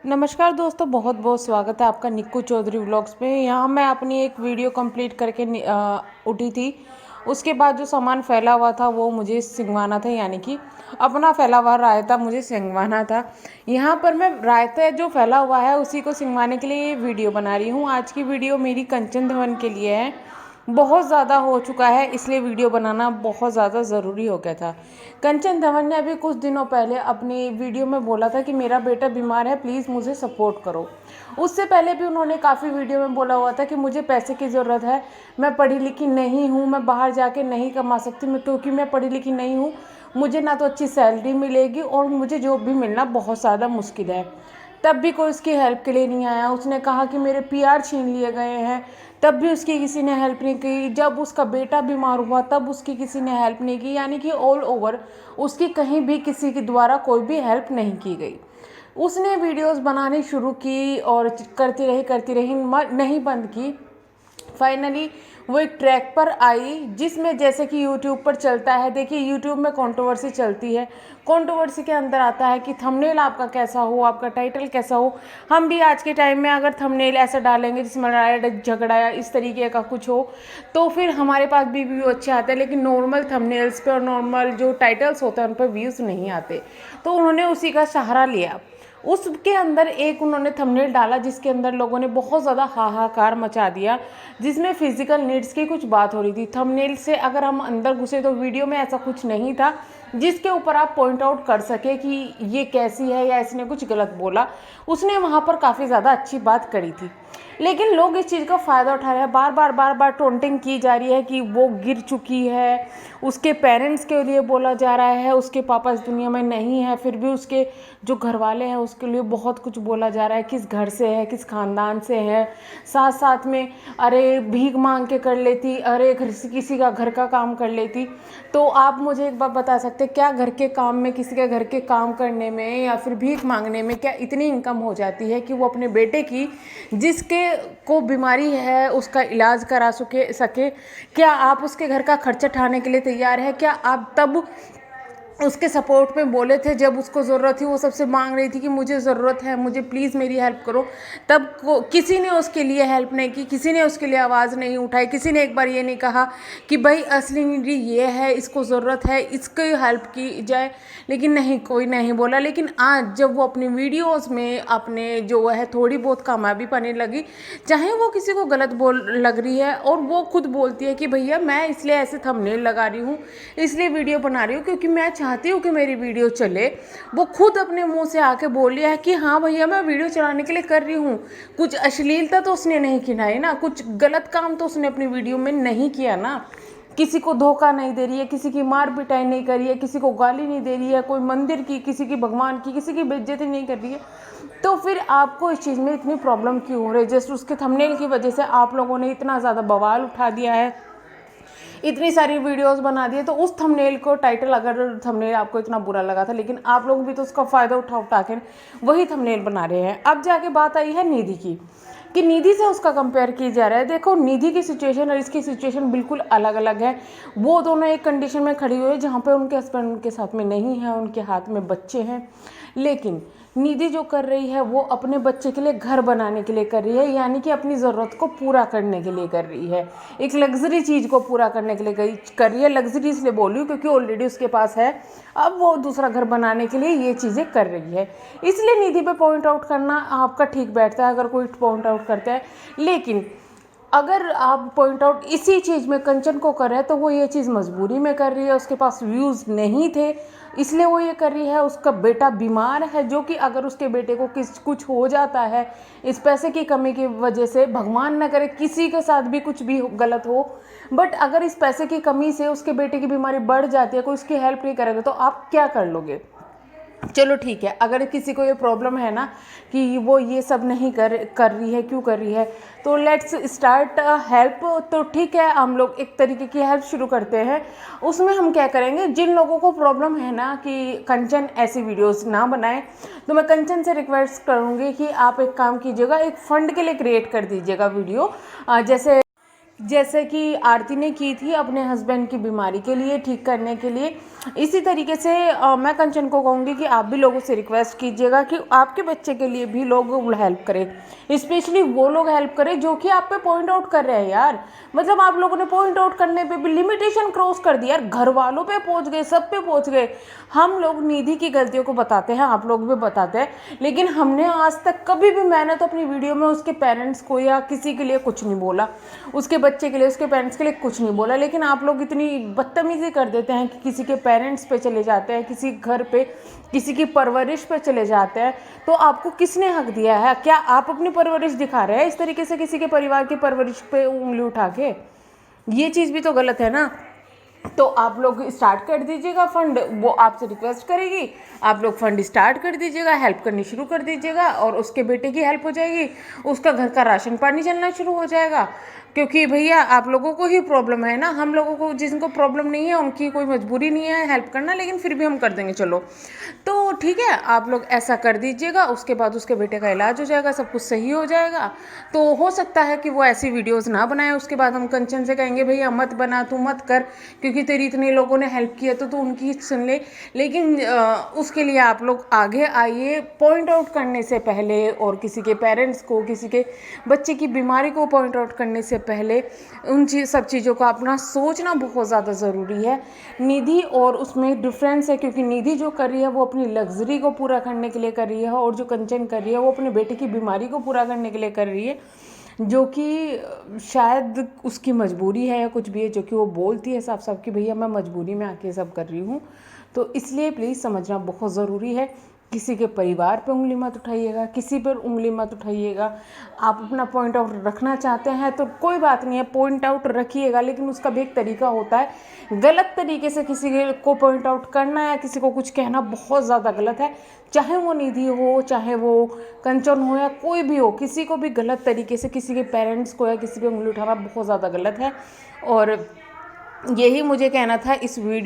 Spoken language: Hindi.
नमस्कार दोस्तों, बहुत बहुत स्वागत है आपका निक्कू चौधरी व्लॉग्स पे। यहाँ मैं अपनी एक वीडियो कंप्लीट करके उठी थी। उसके बाद जो सामान फैला हुआ था वो मुझे सिंगवाना था, यानी कि अपना फैला हुआ रायता मुझे सिंगवाना था। यहाँ पर मैं रायता जो फैला हुआ है उसी को सिंगवाने के लिए वीडियो बना रही हूँ। आज की वीडियो मेरी कंचन धवन के लिए है। बहुत ज़्यादा हो चुका है, इसलिए वीडियो बनाना बहुत ज़्यादा ज़रूरी हो गया था। कंचन धवन ने अभी कुछ दिनों पहले अपनी वीडियो में बोला था कि मेरा बेटा बीमार है, प्लीज़ मुझे सपोर्ट करो। उससे पहले भी उन्होंने काफ़ी वीडियो में बोला हुआ था कि मुझे पैसे की ज़रूरत है, मैं पढ़ी लिखी नहीं हूँ, मैं बाहर जाके नहीं कमा सकती, मैं क्योंकि मैं पढ़ी लिखी नहीं हूँ, मुझे ना तो अच्छी सैलरी मिलेगी और मुझे जॉब भी मिलना बहुत ज़्यादा मुश्किल है। तब भी कोई उसकी हेल्प के लिए नहीं आया। उसने कहा कि मेरे पीआर छीन लिए गए हैं, तब भी उसकी किसी ने हेल्प नहीं की। जब उसका बेटा बीमार हुआ तब उसकी किसी ने हेल्प नहीं की, यानी कि ऑल ओवर उसकी कहीं भी किसी के द्वारा कोई भी हेल्प नहीं की गई। उसने वीडियोस बनानी शुरू की और करती रही नहीं बंद की। फाइनली वो एक ट्रैक पर आई जिसमें, जैसे कि यूट्यूब पर चलता है, देखिए यूट्यूब में कंट्रोवर्सी चलती है। कंट्रोवर्सी के अंदर आता है कि थंबनेल आपका कैसा हो, आपका टाइटल कैसा हो। हम भी आज के टाइम में अगर थंबनेल ऐसा डालेंगे जिसमें लड़ाई झगड़ा या इस तरीके का कुछ हो तो फिर हमारे पास भी व्यू अच्छे आते हैं, लेकिन नॉर्मल थंबनेल्स पे और नॉर्मल जो टाइटल्स होते हैं उन पर व्यूज़ नहीं आते। तो उन्होंने उसी का सहारा लिया। उसके अंदर एक उन्होंने थंबनेल डाला जिसके अंदर लोगों ने बहुत ज़्यादा हाहाकार मचा दिया, जिसमें फिजिकल नीड्स की कुछ बात हो रही थी। थंबनेल से अगर हम अंदर घुसे तो वीडियो में ऐसा कुछ नहीं था जिसके ऊपर आप पॉइंट आउट कर सके कि ये कैसी है या इसने कुछ गलत बोला। उसने वहाँ पर काफ़ी ज़्यादा अच्छी बात करी थी, लेकिन लोग इस चीज़ का फ़ायदा उठा रहे हैं। बार बार टोंटिंग की जा रही है कि वो गिर चुकी है, उसके पेरेंट्स के लिए बोला जा रहा है, उसके पापा इस दुनिया में नहीं है, फिर भी उसके जो घर वाले हैं उसके लिए बहुत कुछ बोला जा रहा है, किस घर से है, किस ख़ानदान से है। साथ साथ में अरे भीख मांग के कर लेती, अरे घर से किसी का घर का काम कर लेती। तो आप मुझे एक बात बता सकते हैं, क्या घर के काम में, किसी के घर के काम करने में या फिर भीख मांगने में क्या इतनी इनकम हो जाती है कि वो अपने बेटे की, जिसके को बीमारी है, उसका इलाज करा सके? क्या आप उसके घर का खर्चा उठाने के लिए तैयार है? क्या आप तब उसके सपोर्ट में बोले थे जब उसको ज़रूरत थी, वो सबसे मांग रही थी कि मुझे ज़रूरत है, मुझे प्लीज़ मेरी हेल्प करो? तब किसी ने उसके लिए हेल्प नहीं की, किसी ने उसके लिए आवाज़ नहीं उठाई, किसी ने एक बार ये नहीं कहा कि भाई असली नीडी ये है, इसको ज़रूरत है, इसकी हेल्प की जाए। लेकिन नहीं, कोई नहीं बोला। लेकिन आज जब वो अपनी वीडियोज़ में अपने जो है थोड़ी बहुत कामयाबी पाने लगी, चाहे वो किसी को गलत बोल लग रही है, और वो खुद बोलती है कि भैया मैं इसलिए ऐसे थंबनेल लगा रही हूँ, इसलिए वीडियो बना रही हूँ क्योंकि मैं चाहती हूँ कि मेरी वीडियो चले। वो खुद अपने मुंह से आके बोल लिया है कि हाँ भैया मैं वीडियो चलाने के लिए कर रही हूँ। कुछ अश्लीलता तो उसने नहीं खिलाई ना, कुछ गलत काम तो उसने अपनी वीडियो में नहीं किया ना। किसी को धोखा नहीं दे रही है, किसी की मार पिटाई नहीं कर रही है, किसी को गाली नहीं दे रही है, कोई मंदिर की, किसी की भगवान की, किसी की बेइज्जती नहीं कर रही है। तो फिर आपको इस चीज़ में इतनी प्रॉब्लम क्यों हो रही है? जस्ट उसके थंबनेल की वजह से आप लोगों ने इतना ज़्यादा बवाल उठा दिया है, इतनी सारी वीडियोस बना दिए। तो उस थंबनेल को, टाइटल अगर थंबनेल आपको इतना बुरा लगा था, लेकिन आप लोग भी तो उसका फ़ायदा उठा के वही थंबनेल बना रहे हैं। अब जाके बात आई है निधि की, कि निधि से उसका कंपेयर किया जा रहा है। देखो, निधि की सिचुएशन और इसकी सिचुएशन बिल्कुल अलग अलग है। वो दोनों एक कंडीशन में खड़ी हुई है जहाँ पे उनके हस्बैंड उनके साथ में नहीं है, उनके हाथ में बच्चे हैं। लेकिन निधि जो कर रही है वो अपने बच्चे के लिए घर बनाने के लिए कर रही है, यानी कि अपनी ज़रूरत को पूरा करने के लिए कर रही है, एक लग्जरी चीज़ को पूरा करने के लिए कर रही है। लग्जरी इसलिए बोल रही हूँ क्योंकि ऑलरेडी उसके पास है, अब वो दूसरा घर बनाने के लिए ये चीज़ें कर रही है। इसलिए निधि पे पॉइंट आउट करना आपका ठीक बैठता है अगर कोई पॉइंट आउट करता है। लेकिन अगर आप पॉइंट आउट इसी चीज़ में कंचन को कर रहे हैं तो वो ये चीज़ मजबूरी में कर रही है, उसके पास व्यूज़ नहीं थे इसलिए वो ये कर रही है। उसका बेटा बीमार है, जो कि अगर उसके बेटे को कुछ हो जाता है इस पैसे की कमी की वजह से, भगवान न करे किसी के साथ भी कुछ भी गलत हो, बट अगर इस पैसे की कमी से उसके बेटे की बीमारी बढ़ जाती है, कोई उसकी हेल्प नहीं करेगा, तो आप क्या कर लोगे? चलो ठीक है, अगर किसी को ये प्रॉब्लम है ना कि वो ये सब नहीं कर रही है, क्यों कर रही है, तो लेट्स स्टार्ट हेल्प। तो ठीक है, हम लोग एक तरीके की हेल्प शुरू करते हैं। उसमें हम क्या करेंगे, जिन लोगों को प्रॉब्लम है ना कि कंचन ऐसी वीडियोस ना बनाए, तो मैं कंचन से रिक्वेस्ट करूँगी कि आप एक काम कीजिएगा, एक फ़ंड के लिए क्रिएट कर दीजिएगा वीडियो। जैसे जैसे कि आरती ने की थी अपने हस्बैंड की बीमारी के लिए, ठीक करने के लिए, इसी तरीके से मैं कंचन को कहूँगी कि आप भी लोगों से रिक्वेस्ट कीजिएगा कि आपके बच्चे के लिए भी लोग हेल्प करें। स्पेशली वो लोग हेल्प करें जो कि आप पे पॉइंट आउट कर रहे हैं यार। मतलब आप लोगों ने पॉइंट आउट करने पे भी लिमिटेशन क्रॉस कर दी यार, घर वालों पे पहुंच गए, सब पे पहुंच गए। हम लोग निधि की गलतियों को बताते हैं, आप लोग भी बताते हैं, लेकिन हमने आज तक कभी भी, मैंने तो अपनी वीडियो में उसके पेरेंट्स को या किसी के लिए कुछ नहीं बोला, उसके बच्चे के लिए, उसके पेरेंट्स के लिए कुछ नहीं बोला। लेकिन आप लोग इतनी बदतमीजी कर देते हैं कि किसी के पेरेंट्स पे चले जाते हैं, किसी घर पे, किसी की परवरिश पे चले जाते हैं। तो आपको किसने हक दिया है? क्या आप अपनी परवरिश दिखा रहे हैं इस तरीके से किसी के परिवार की परवरिश पे उंगली उठा के? ये चीज़ भी तो गलत है ना। तो आप लोग स्टार्ट कर दीजिएगा फंड, वो आपसे रिक्वेस्ट करेगी, आप लोग फंड स्टार्ट कर दीजिएगा, हेल्प करनी शुरू कर दीजिएगा, और उसके बेटे की हेल्प हो जाएगी, उसका घर का राशन पानी चलना शुरू हो जाएगा। क्योंकि भैया आप लोगों को ही प्रॉब्लम है ना, हम लोगों को, जिनको प्रॉब्लम नहीं है उनकी कोई मजबूरी नहीं है हेल्प करना, लेकिन फिर भी हम कर देंगे, चलो तो ठीक है, आप लोग ऐसा कर दीजिएगा। उसके बाद उसके बेटे का इलाज हो जाएगा, सब कुछ सही हो जाएगा। तो हो सकता है कि वो ऐसी वीडियोस ना बनाए। उसके बाद हम कंचन से कहेंगे भैया मत बना, तू मत कर, क्योंकि तेरी इतने लोगों ने हेल्प किया तो तू उनकी सुन ले। लेकिन उसके लिए आप लोग आगे आइए, पॉइंट आउट करने से पहले, और किसी के पेरेंट्स को, किसी के बच्चे की बीमारी को पॉइंट आउट करने से पहले उन सब चीज़ों का अपना सोचना बहुत ज़्यादा ज़रूरी है। निधि और उसमें डिफरेंस है, क्योंकि निधि जो कर रही है वो अपनी लग्जरी को पूरा करने के लिए कर रही है, और जो कंचन कर रही है वो अपने बेटे की बीमारी को पूरा करने के लिए कर रही है, जो कि शायद उसकी मजबूरी है या कुछ भी है, जो कि वो बोलती है साफ साफ कि भैया मैं मजबूरी में आके सब कर रही हूँ। तो इसलिए प्लीज़ समझना बहुत ज़रूरी है। किसी के परिवार पे उंगली मत उठाइएगा, किसी पर उंगली मत उठाइएगा। आप अपना पॉइंट आउट रखना चाहते हैं तो कोई बात नहीं है, पॉइंट आउट रखिएगा, लेकिन उसका भी एक तरीका होता है। गलत तरीके से किसी को पॉइंट आउट करना या किसी को कुछ कहना बहुत ज़्यादा गलत है। चाहे वो निधि हो, चाहे वो कंचन हो, या कोई भी हो, किसी को भी गलत तरीके से किसी के पेरेंट्स को या किसी पे उंगली उठाना बहुत ज़्यादा गलत है। और यही मुझे कहना था इस वीडियो